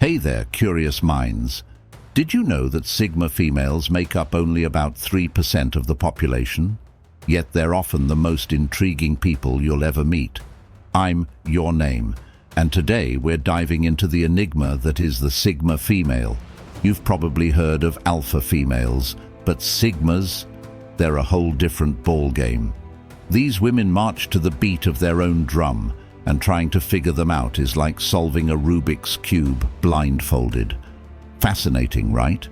Hey there, curious minds. Did you know that Sigma females make up only about 3% of the population? Yet they're often the most intriguing people you'll ever meet. I'm your name, and today we're diving into the enigma that is the Sigma female. You've probably heard of alpha females, but Sigmas? They're a whole different ballgame. These women march to the beat of their own drum, and trying to figure them out is like solving a Rubik's Cube blindfolded. Fascinating, right?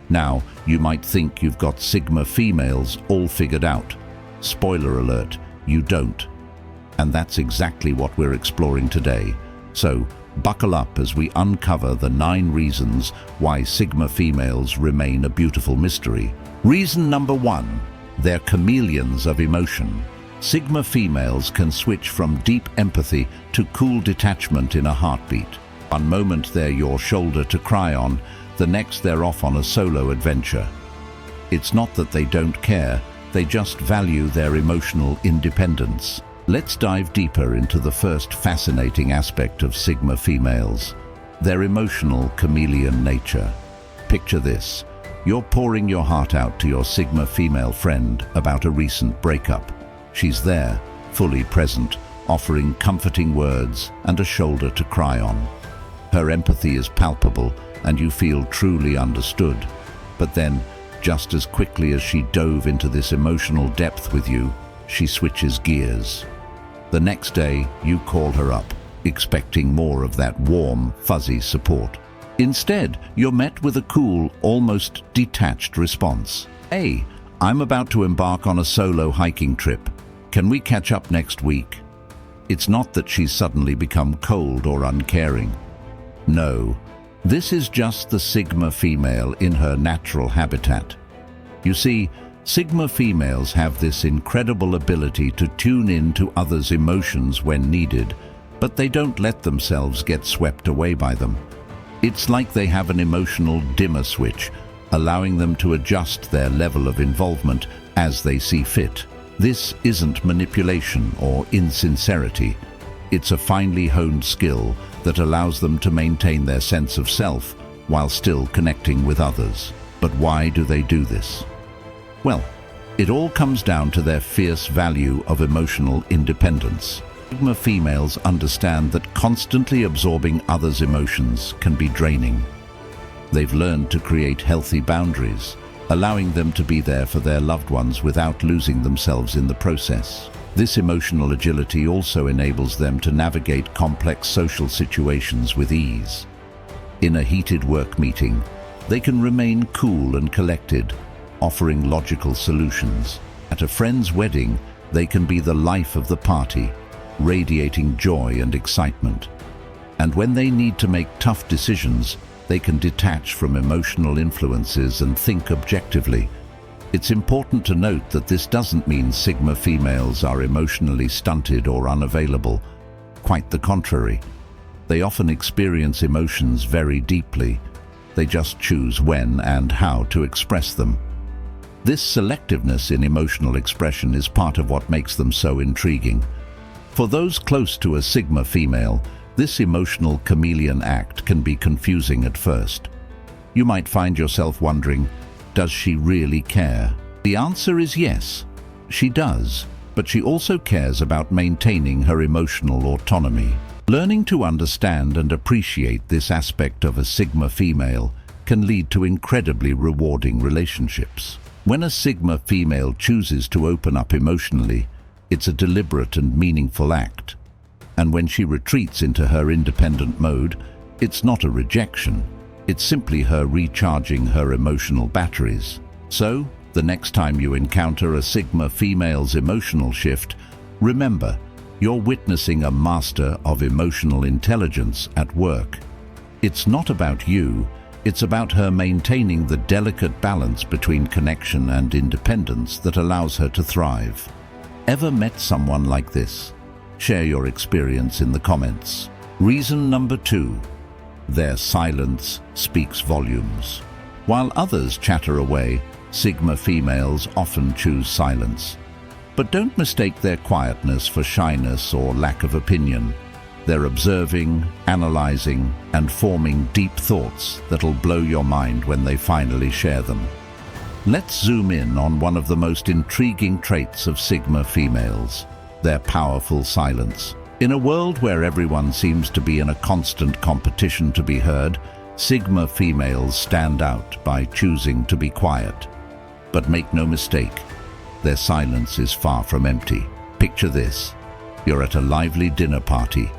Now, you might think you've got Sigma females all figured out. Spoiler alert, you don't. And that's exactly what we're exploring today. So, buckle up as we uncover the 9 reasons why Sigma females remain a beautiful mystery. Reason number 1, they're chameleons of emotion. Sigma females can switch from deep empathy to cool detachment in a heartbeat. One moment they're your shoulder to cry on, the next they're off on a solo adventure. It's not that they don't care, they just value their emotional independence. Let's dive deeper into the first fascinating aspect of Sigma females, their emotional chameleon nature. Picture this. You're pouring your heart out to your Sigma female friend about a recent breakup. She's there, fully present, offering comforting words and a shoulder to cry on. Her empathy is palpable and you feel truly understood. But then, just as quickly as she dove into this emotional depth with you, she switches gears. The next day, you call her up, expecting more of that warm, fuzzy support. Instead, you're met with a cool, almost detached response. Hey, I'm about to embark on a solo hiking trip. Can we catch up next week? It's not that she's suddenly become cold or uncaring. No, this is just the Sigma female in her natural habitat. You see, Sigma females have this incredible ability to tune in to others' emotions when needed, but they don't let themselves get swept away by them. It's like they have an emotional dimmer switch, allowing them to adjust their level of involvement as they see fit. This isn't manipulation or insincerity. It's a finely honed skill that allows them to maintain their sense of self while still connecting with others. But why do they do this? Well, it all comes down to their fierce value of emotional independence. Sigma females understand that constantly absorbing others' emotions can be draining. They've learned to create healthy boundaries, allowing them to be there for their loved ones without losing themselves in the process. This emotional agility also enables them to navigate complex social situations with ease. In a heated work meeting, they can remain cool and collected, offering logical solutions. At a friend's wedding, they can be the life of the party, radiating joy and excitement. And when they need to make tough decisions, they can detach from emotional influences and think objectively. It's important to note that this doesn't mean Sigma females are emotionally stunted or unavailable. Quite the contrary. They often experience emotions very deeply. They just choose when and how to express them. This selectiveness in emotional expression is part of what makes them so intriguing. For those close to a Sigma female, this emotional chameleon act can be confusing at first. You might find yourself wondering, does she really care? The answer is yes, she does, but she also cares about maintaining her emotional autonomy. Learning to understand and appreciate this aspect of a Sigma female can lead to incredibly rewarding relationships. When a Sigma female chooses to open up emotionally, it's a deliberate and meaningful act. And when she retreats into her independent mode, it's not a rejection. It's simply her recharging her emotional batteries. So, the next time you encounter a Sigma female's emotional shift, remember, you're witnessing a master of emotional intelligence at work. It's not about you, it's about her maintaining the delicate balance between connection and independence that allows her to thrive. Ever met someone like this? Share your experience in the comments. Reason number 2. Their silence speaks volumes. While others chatter away, Sigma females often choose silence. But don't mistake their quietness for shyness or lack of opinion. They're observing, analyzing, and forming deep thoughts that'll blow your mind when they finally share them. Let's zoom in on one of the most intriguing traits of Sigma females, their powerful silence. In a world where everyone seems to be in a constant competition to be heard, Sigma females stand out by choosing to be quiet. But make no mistake, their silence is far from empty. Picture this. You're at a lively dinner party.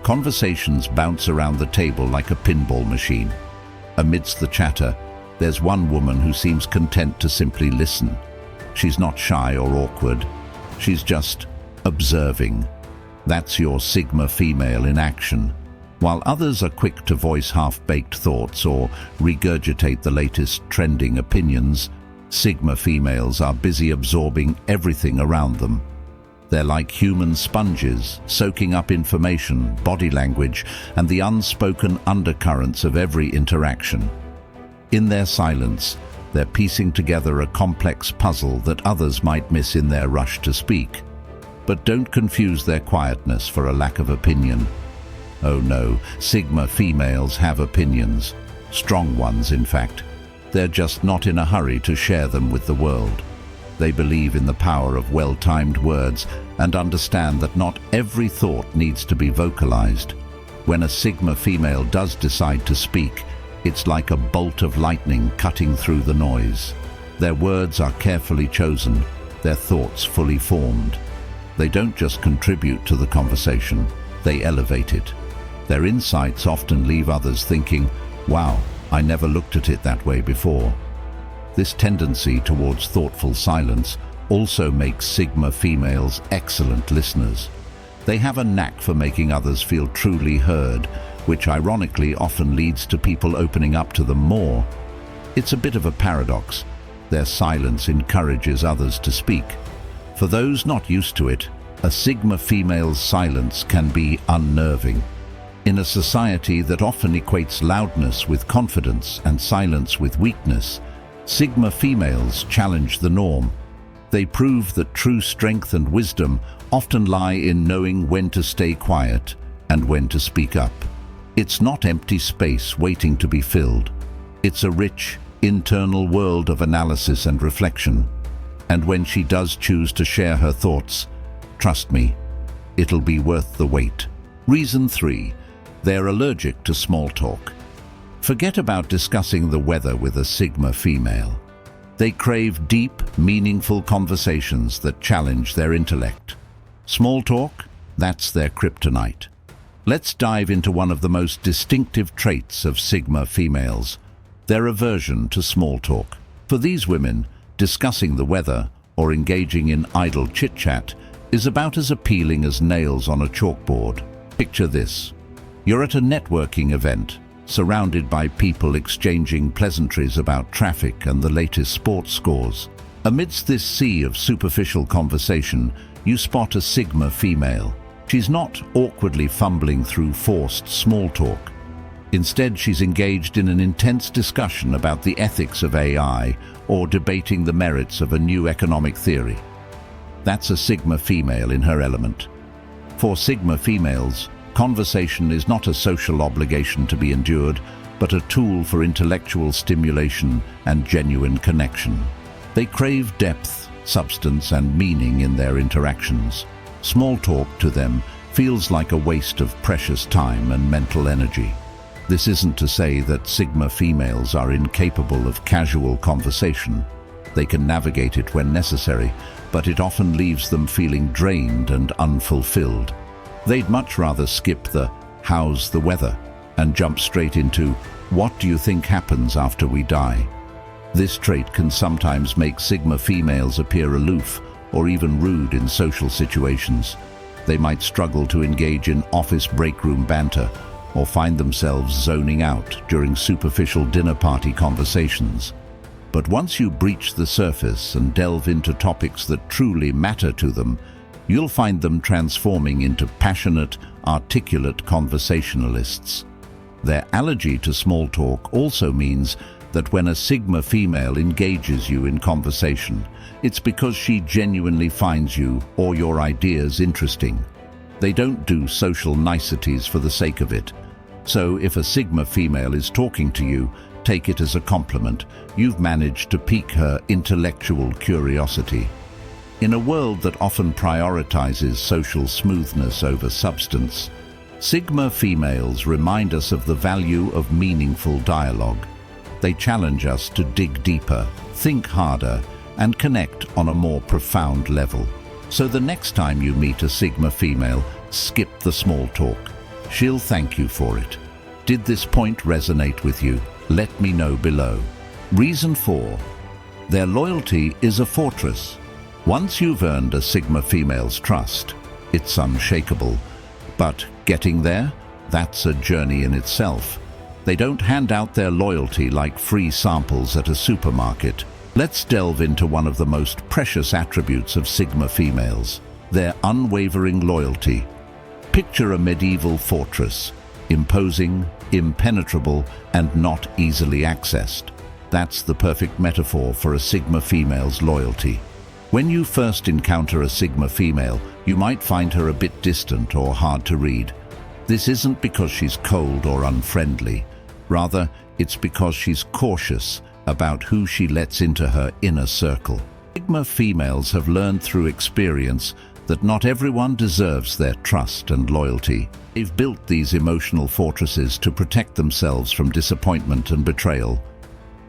Conversations bounce around the table like a pinball machine. Amidst the chatter, there's one woman who seems content to simply listen. She's not shy or awkward. She's just observing. That's your Sigma female in action. While others are quick to voice half-baked thoughts or regurgitate the latest trending opinions, Sigma females are busy absorbing everything around them. They're like human sponges, soaking up information, body language, and the unspoken undercurrents of every interaction. In their silence, they're piecing together a complex puzzle that others might miss in their rush to speak. But don't confuse their quietness for a lack of opinion. Oh no, Sigma females have opinions. Strong ones, in fact. They're just not in a hurry to share them with the world. They believe in the power of well-timed words and understand that not every thought needs to be vocalized. When a Sigma female does decide to speak, it's like a bolt of lightning cutting through the noise. Their words are carefully chosen, their thoughts fully formed. They don't just contribute to the conversation, they elevate it. Their insights often leave others thinking, wow, I never looked at it that way before. This tendency towards thoughtful silence also makes Sigma females excellent listeners. They have a knack for making others feel truly heard, which ironically often leads to people opening up to them more. It's a bit of a paradox. Their silence encourages others to speak. For those not used to it, a Sigma female's silence can be unnerving. In a society that often equates loudness with confidence and silence with weakness, Sigma females challenge the norm. They prove that true strength and wisdom often lie in knowing when to stay quiet and when to speak up. It's not empty space waiting to be filled. It's a rich, internal world of analysis and reflection. And when she does choose to share her thoughts, trust me, it'll be worth the wait. Reason 3. They're allergic to small talk. Forget about discussing the weather with a Sigma female. They crave deep, meaningful conversations that challenge their intellect. Small talk? That's their kryptonite. Let's dive into one of the most distinctive traits of Sigma females, their aversion to small talk. For these women, discussing the weather or engaging in idle chit-chat is about as appealing as nails on a chalkboard. Picture this. You're at a networking event, surrounded by people exchanging pleasantries about traffic and the latest sports scores. Amidst this sea of superficial conversation, you spot a Sigma female. She's not awkwardly fumbling through forced small talk. Instead, she's engaged in an intense discussion about the ethics of AI or debating the merits of a new economic theory. That's a Sigma female in her element. For Sigma females, conversation is not a social obligation to be endured, but a tool for intellectual stimulation and genuine connection. They crave depth, substance, and meaning in their interactions. Small talk to them feels like a waste of precious time and mental energy. This isn't to say that Sigma females are incapable of casual conversation. They can navigate it when necessary, but it often leaves them feeling drained and unfulfilled. They'd much rather skip the "how's the weather" and jump straight into "what do you think happens after we die?" This trait can sometimes make Sigma females appear aloof or even rude in social situations. They might struggle to engage in office break room banter or find themselves zoning out during superficial dinner party conversations. But once you breach the surface and delve into topics that truly matter to them, you'll find them transforming into passionate, articulate conversationalists. Their allergy to small talk also means that when a Sigma female engages you in conversation, it's because she genuinely finds you or your ideas interesting. They don't do social niceties for the sake of it. So if a Sigma female is talking to you, take it as a compliment. You've managed to pique her intellectual curiosity. In a world that often prioritizes social smoothness over substance, Sigma females remind us of the value of meaningful dialogue. They challenge us to dig deeper, think harder, and connect on a more profound level. So the next time you meet a Sigma female, skip the small talk. She'll thank you for it. Did this point resonate with you? Let me know below. Reason 4. Their loyalty is a fortress. Once you've earned a Sigma female's trust, it's unshakable. But getting there? That's a journey in itself. They don't hand out their loyalty like free samples at a supermarket. Let's delve into one of the most precious attributes of Sigma females, their unwavering loyalty. Picture a medieval fortress, imposing, impenetrable, and not easily accessed. That's the perfect metaphor for a Sigma female's loyalty. When you first encounter a Sigma female, you might find her a bit distant or hard to read. This isn't because she's cold or unfriendly. Rather, it's because she's cautious about who she lets into her inner circle. Sigma females have learned through experience that not everyone deserves their trust and loyalty. They've built these emotional fortresses to protect themselves from disappointment and betrayal.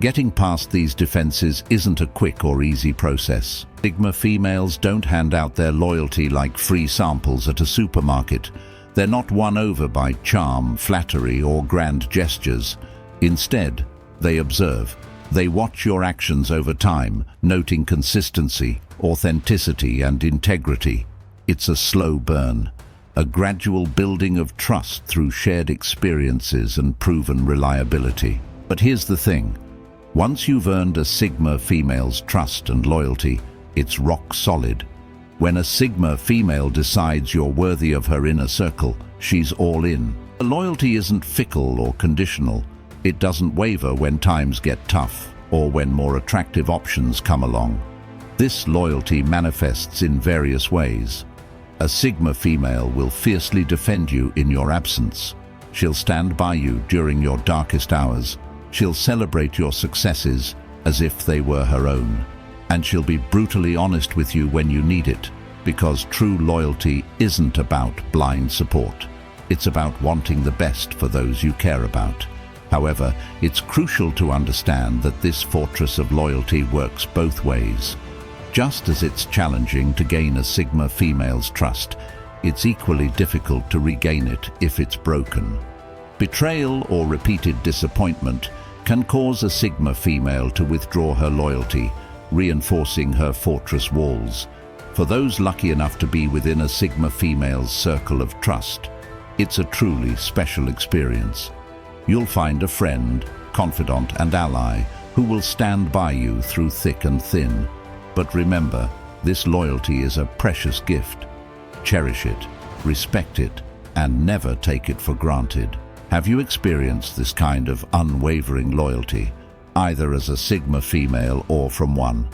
Getting past these defenses isn't a quick or easy process. Sigma females don't hand out their loyalty like free samples at a supermarket. They're not won over by charm, flattery, or grand gestures. Instead, they observe. They watch your actions over time, noting consistency, authenticity, and integrity. It's a slow burn, a gradual building of trust through shared experiences and proven reliability. But here's the thing. Once you've earned a Sigma female's trust and loyalty, it's rock solid. When a Sigma female decides you're worthy of her inner circle, she's all in. The loyalty isn't fickle or conditional. It doesn't waver when times get tough or when more attractive options come along. This loyalty manifests in various ways. A Sigma female will fiercely defend you in your absence. She'll stand by you during your darkest hours. She'll celebrate your successes as if they were her own. And she'll be brutally honest with you when you need it, because true loyalty isn't about blind support. It's about wanting the best for those you care about. However, it's crucial to understand that this fortress of loyalty works both ways. Just as it's challenging to gain a Sigma female's trust, it's equally difficult to regain it if it's broken. Betrayal or repeated disappointment can cause a Sigma female to withdraw her loyalty, reinforcing her fortress walls. For those lucky enough to be within a Sigma female's circle of trust, it's a truly special experience. You'll find a friend, confidant, and ally who will stand by you through thick and thin. But remember, this loyalty is a precious gift. Cherish it, respect it, and never take it for granted. Have you experienced this kind of unwavering loyalty, either as a Sigma female or from one?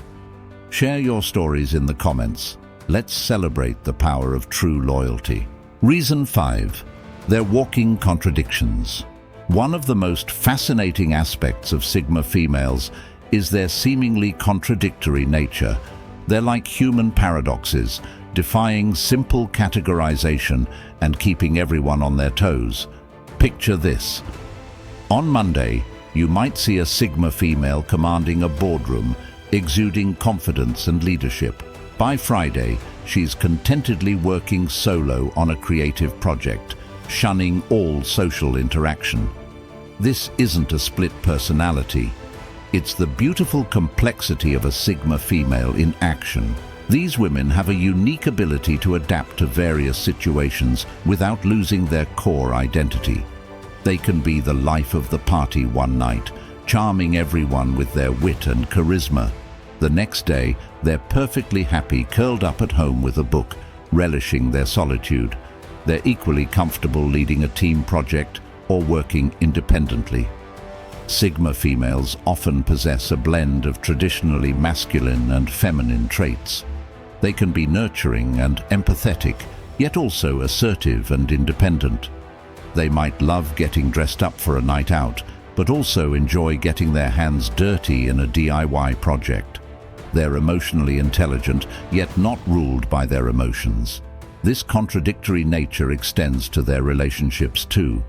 Share your stories in the comments. Let's celebrate the power of true loyalty. Reason 5. They're walking contradictions. One of the most fascinating aspects of Sigma females is their seemingly contradictory nature. They're like human paradoxes, defying simple categorization and keeping everyone on their toes. Picture this. On Monday, you might see a Sigma female commanding a boardroom, exuding confidence and leadership. By Friday, she's contentedly working solo on a creative project, shunning all social interaction. This isn't a split personality. It's the beautiful complexity of a Sigma female in action. These women have a unique ability to adapt to various situations without losing their core identity. They can be the life of the party one night, charming everyone with their wit and charisma. The next day, they're perfectly happy curled up at home with a book, relishing their solitude. They're equally comfortable leading a team project or working independently. Sigma females often possess a blend of traditionally masculine and feminine traits. They can be nurturing and empathetic, yet also assertive and independent. They might love getting dressed up for a night out, but also enjoy getting their hands dirty in a DIY project. They're emotionally intelligent, yet not ruled by their emotions. This contradictory nature extends to their relationships too.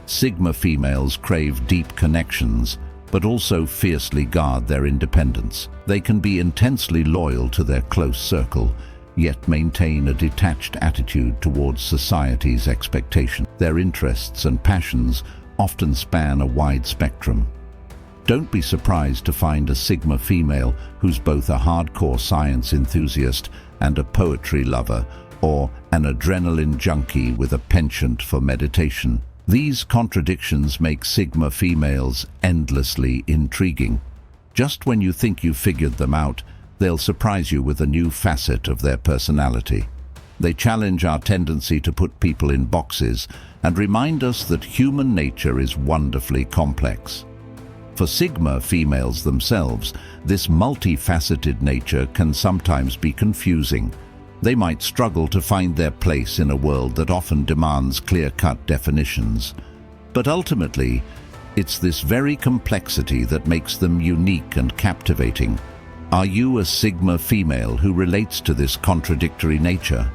Sigma females crave deep connections, but also fiercely guard their independence. They can be intensely loyal to their close circle, yet maintain a detached attitude towards society's expectation. Their interests and passions often span a wide spectrum. Don't be surprised to find a Sigma female who's both a hardcore science enthusiast and a poetry lover, or an adrenaline junkie with a penchant for meditation. These contradictions make Sigma females endlessly intriguing. Just when you think you've figured them out, they'll surprise you with a new facet of their personality. They challenge our tendency to put people in boxes and remind us that human nature is wonderfully complex. For Sigma females themselves, this multifaceted nature can sometimes be confusing. They might struggle to find their place in a world that often demands clear-cut definitions. But ultimately, it's this very complexity that makes them unique and captivating. Are you a Sigma female who relates to this contradictory nature?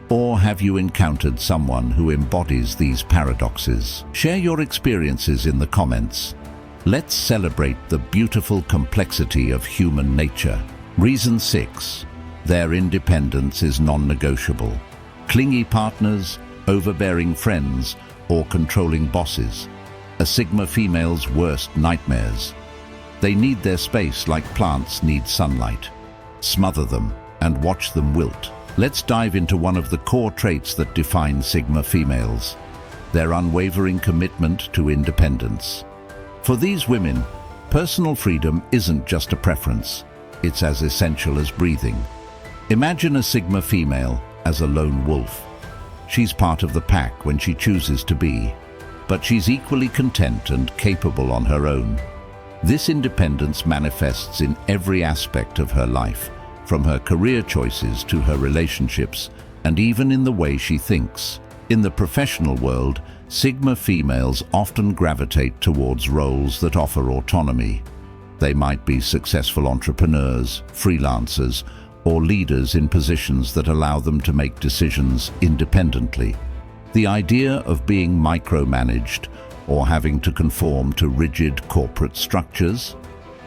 Or have you encountered someone who embodies these paradoxes? Share your experiences in the comments. Let's celebrate the beautiful complexity of human nature. Reason 6. Their independence is non-negotiable. Clingy partners, overbearing friends, or controlling bosses. A Sigma female's worst nightmares. They need their space like plants need sunlight. Smother them and watch them wilt. Let's dive into one of the core traits that define Sigma females: their unwavering commitment to independence. For these women, personal freedom isn't just a preference, it's as essential as breathing. Imagine a Sigma female as a lone wolf. She's part of the pack when she chooses to be, but she's equally content and capable on her own. This independence manifests in every aspect of her life, from her career choices to her relationships, and even in the way she thinks. In the professional world, Sigma females often gravitate towards roles that offer autonomy. They might be successful entrepreneurs, freelancers, or leaders in positions that allow them to make decisions independently. The idea of being micromanaged or having to conform to rigid corporate structures,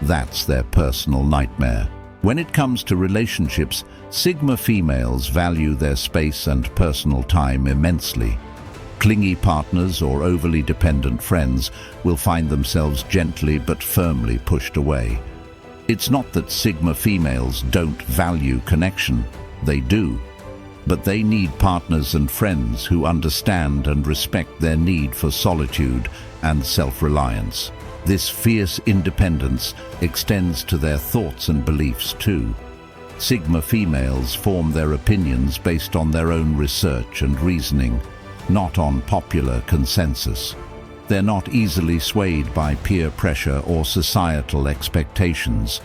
that's their personal nightmare. When it comes to relationships, Sigma females value their space and personal time immensely. Clingy partners or overly dependent friends will find themselves gently but firmly pushed away. It's not that Sigma females don't value connection, they do. But they need partners and friends who understand and respect their need for solitude and self-reliance. This fierce independence extends to their thoughts and beliefs too. Sigma females form their opinions based on their own research and reasoning, not on popular consensus. They're not easily swayed by peer pressure or societal expectations.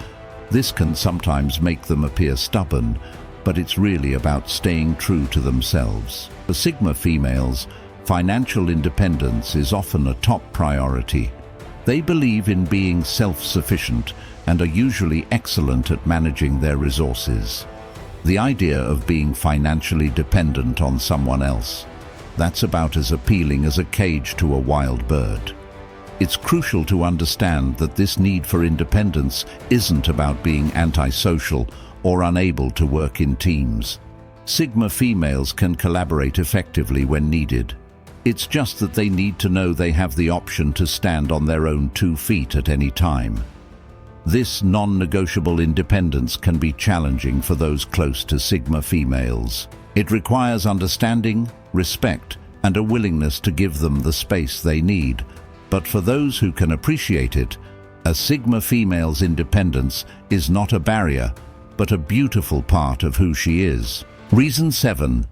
This can sometimes make them appear stubborn, but it's really about staying true to themselves. For Sigma females, financial independence is often a top priority. They believe in being self-sufficient and are usually excellent at managing their resources. The idea of being financially dependent on someone else, that's about as appealing as a cage to a wild bird. It's crucial to understand that this need for independence isn't about being antisocial or unable to work in teams. Sigma females can collaborate effectively when needed. It's just that they need to know they have the option to stand on their own 2 feet at any time. This non-negotiable independence can be challenging for those close to Sigma females. It requires understanding, respect, and a willingness to give them the space they need. But for those who can appreciate it, a Sigma female's independence is not a barrier, but a beautiful part of who she is. Reason 7.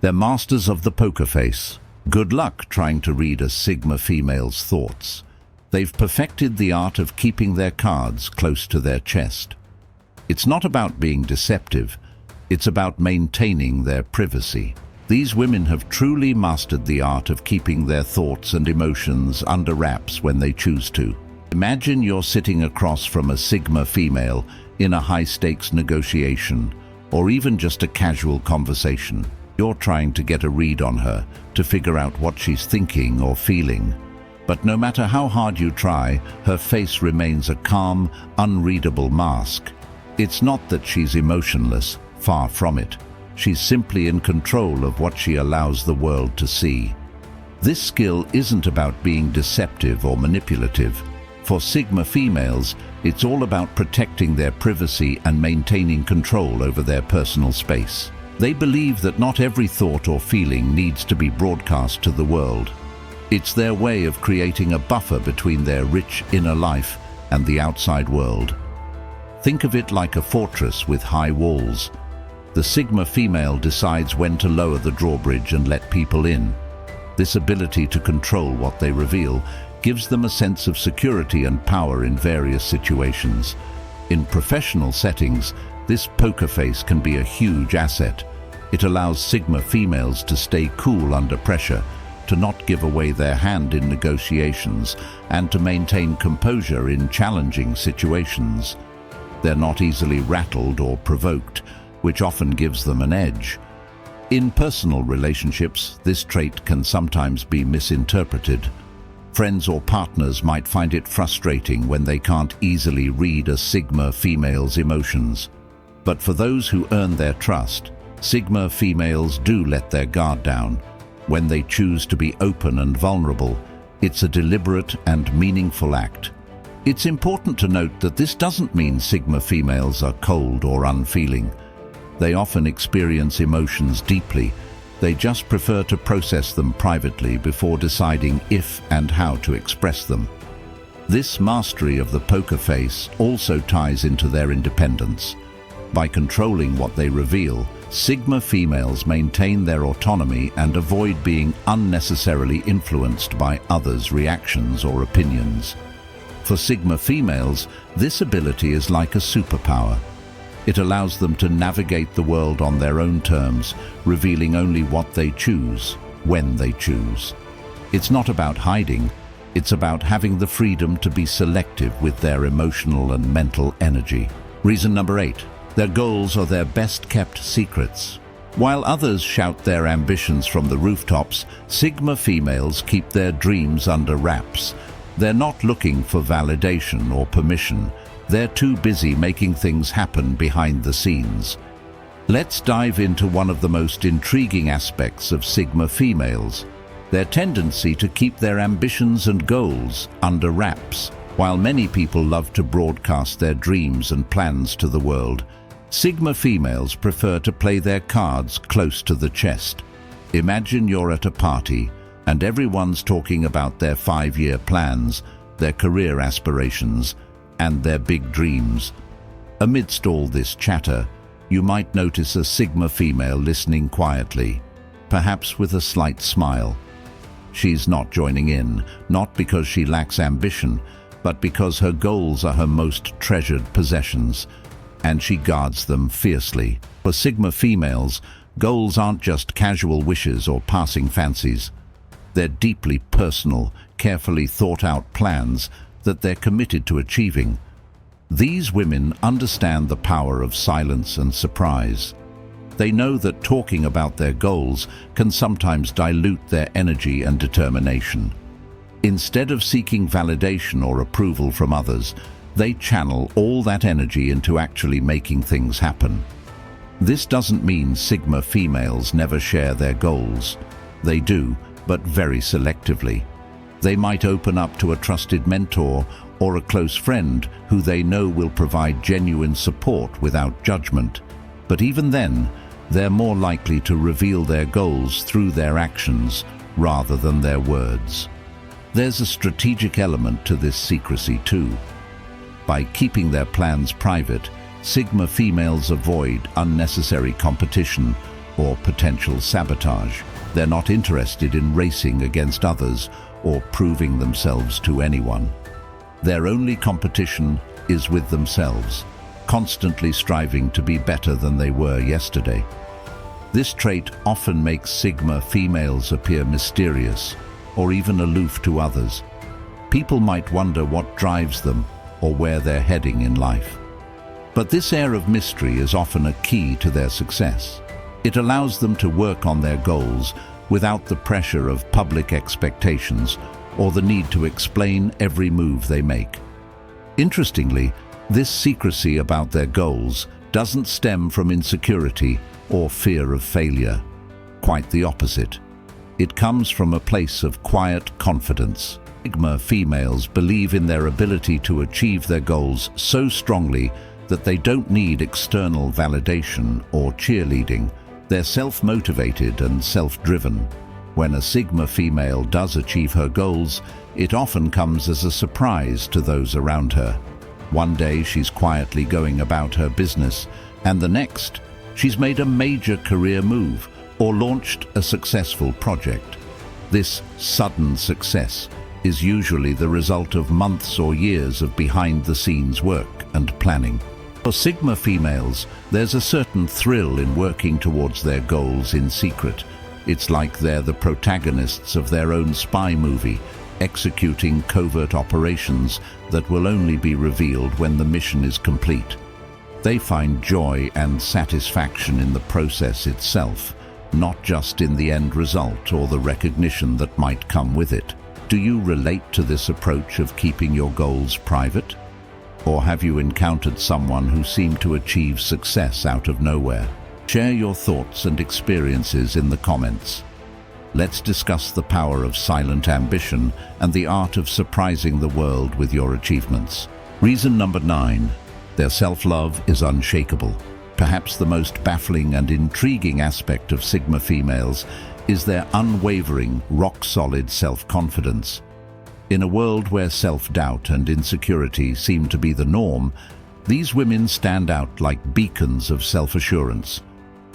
They're masters of the poker face. Good luck trying to read a Sigma female's thoughts. They've perfected the art of keeping their cards close to their chest. It's not about being deceptive, it's about maintaining their privacy. These women have truly mastered the art of keeping their thoughts and emotions under wraps when they choose to. Imagine you're sitting across from a Sigma female in a high-stakes negotiation, or even just a casual conversation. You're trying to get a read on her, to figure out what she's thinking or feeling. But no matter how hard you try, her face remains a calm, unreadable mask. It's not that she's emotionless, far from it. She's simply in control of what she allows the world to see. This skill isn't about being deceptive or manipulative. For Sigma females, it's all about protecting their privacy and maintaining control over their personal space. They believe that not every thought or feeling needs to be broadcast to the world. It's their way of creating a buffer between their rich inner life and the outside world. Think of it like a fortress with high walls. The Sigma female decides when to lower the drawbridge and let people in. This ability to control what they reveal gives them a sense of security and power in various situations. In professional settings, this poker face can be a huge asset. It allows Sigma females to stay cool under pressure, to not give away their hand in negotiations, and to maintain composure in challenging situations. They're not easily rattled or provoked, which often gives them an edge. In personal relationships, this trait can sometimes be misinterpreted. Friends or partners might find it frustrating when they can't easily read a Sigma female's emotions. But for those who earn their trust, Sigma females do let their guard down. When they choose to be open and vulnerable, it's a deliberate and meaningful act. It's important to note that this doesn't mean Sigma females are cold or unfeeling. They often experience emotions deeply. They just prefer to process them privately before deciding if and how to express them. This mastery of the poker face also ties into their independence. By controlling what they reveal, Sigma females maintain their autonomy and avoid being unnecessarily influenced by others' reactions or opinions. For Sigma females, this ability is like a superpower. It allows them to navigate the world on their own terms, revealing only what they choose, when they choose. It's not about hiding, it's about having the freedom to be selective with their emotional and mental energy. Reason number 8. Their goals are their best-kept secrets. While others shout their ambitions from the rooftops, Sigma females keep their dreams under wraps. They're not looking for validation or permission. They're too busy making things happen behind the scenes. Let's dive into one of the most intriguing aspects of Sigma females: their tendency to keep their ambitions and goals under wraps. While many people love to broadcast their dreams and plans to the world, Sigma females prefer to play their cards close to the chest. Imagine you're at a party and everyone's talking about their 5-year plans, their career aspirations, and their big dreams. Amidst all this chatter, you might notice a Sigma female listening quietly, perhaps with a slight smile. She's not joining in, not because she lacks ambition, but because her goals are her most treasured possessions, and she guards them fiercely. For Sigma females, goals aren't just casual wishes or passing fancies. They're deeply personal, carefully thought-out plans that they're committed to achieving. These women understand the power of silence and surprise. They know that talking about their goals can sometimes dilute their energy and determination. Instead of seeking validation or approval from others, they channel all that energy into actually making things happen. This doesn't mean Sigma females never share their goals. They do, but very selectively. They might open up to a trusted mentor or a close friend who they know will provide genuine support without judgment. But even then, they're more likely to reveal their goals through their actions rather than their words. There's a strategic element to this secrecy too. By keeping their plans private, Sigma females avoid unnecessary competition or potential sabotage. They're not interested in racing against others or proving themselves to anyone. Their only competition is with themselves, constantly striving to be better than they were yesterday. This trait often makes Sigma females appear mysterious or even aloof to others. People might wonder what drives them or where they're heading in life. But this air of mystery is often a key to their success. It allows them to work on their goals without the pressure of public expectations or the need to explain every move they make. Interestingly, this secrecy about their goals doesn't stem from insecurity or fear of failure. Quite the opposite. It comes from a place of quiet confidence. Sigma females believe in their ability to achieve their goals so strongly that they don't need external validation or cheerleading. They're self-motivated and self-driven. When a Sigma female does achieve her goals, it often comes as a surprise to those around her. One day she's quietly going about her business, and the next, she's made a major career move or launched a successful project. This sudden success is usually the result of months or years of behind-the-scenes work and planning. For Sigma females, there's a certain thrill in working towards their goals in secret. It's like they're the protagonists of their own spy movie, executing covert operations that will only be revealed when the mission is complete. They find joy and satisfaction in the process itself, not just in the end result or the recognition that might come with it. Do you relate to this approach of keeping your goals private? Or have you encountered someone who seemed to achieve success out of nowhere? Share your thoughts and experiences in the comments. Let's discuss the power of silent ambition and the art of surprising the world with your achievements. Reason number 9. Their self-love is unshakable. Perhaps the most baffling and intriguing aspect of Sigma females is their unwavering, rock-solid self-confidence. In a world where self-doubt and insecurity seem to be the norm, these women stand out like beacons of self-assurance.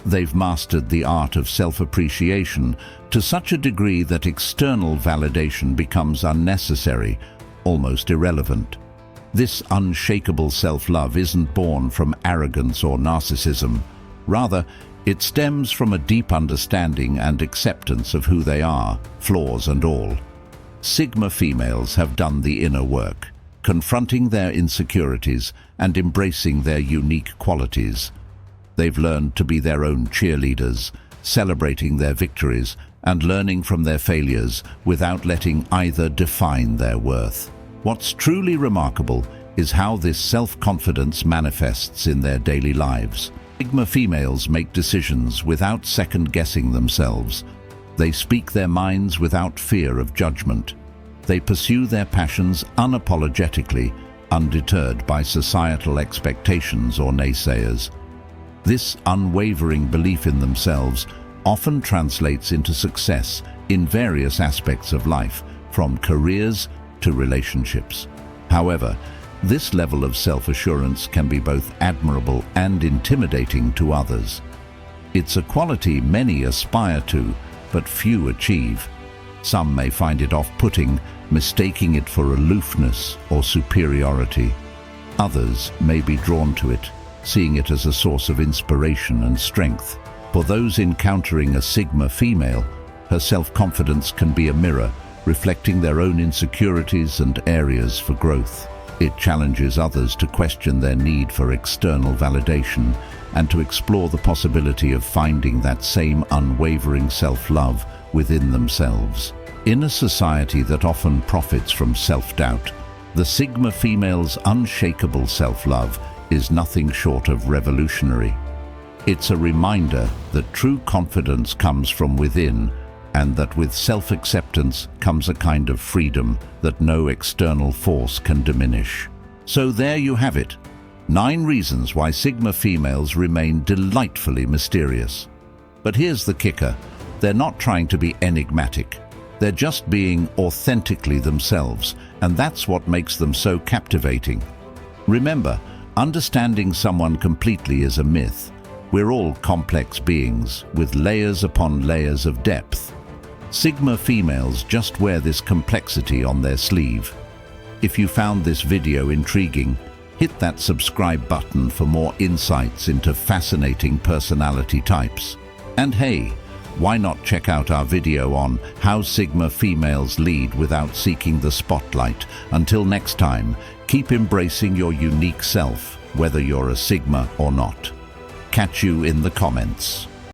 They've mastered the art of self-appreciation to such a degree that external validation becomes unnecessary, almost irrelevant. This unshakable self-love isn't born from arrogance or narcissism. Rather, it stems from a deep understanding and acceptance of who they are, flaws and all. Sigma females have done the inner work, confronting their insecurities and embracing their unique qualities. They've learned to be their own cheerleaders, celebrating their victories and learning from their failures without letting either define their worth. What's truly remarkable is how this self-confidence manifests in their daily lives. Sigma females make decisions without second-guessing themselves. They speak their minds without fear of judgment. They pursue their passions unapologetically, undeterred by societal expectations or naysayers. This unwavering belief in themselves often translates into success in various aspects of life, from careers to relationships. However, this level of self-assurance can be both admirable and intimidating to others. It's a quality many aspire to, but few achieve. Some may find it off-putting, mistaking it for aloofness or superiority. Others may be drawn to it, seeing it as a source of inspiration and strength. For those encountering a Sigma female, her self-confidence can be a mirror, reflecting their own insecurities and areas for growth. It challenges others to question their need for external validation and to explore the possibility of finding that same unwavering self-love within themselves. In a society that often profits from self-doubt, the Sigma female's unshakable self-love is nothing short of revolutionary. It's a reminder that true confidence comes from within, and that with self-acceptance comes a kind of freedom that no external force can diminish. So there you have it. 9 reasons why Sigma females remain delightfully mysterious. But here's the kicker. They're not trying to be enigmatic. They're just being authentically themselves, and that's what makes them so captivating. Remember, understanding someone completely is a myth. We're all complex beings, with layers upon layers of depth. Sigma females just wear this complexity on their sleeve. If you found this video intriguing, hit that subscribe button for more insights into fascinating personality types. And hey, why not check out our video on how Sigma females lead without seeking the spotlight? Until next time, keep embracing your unique self, whether you're a Sigma or not. Catch you in the comments.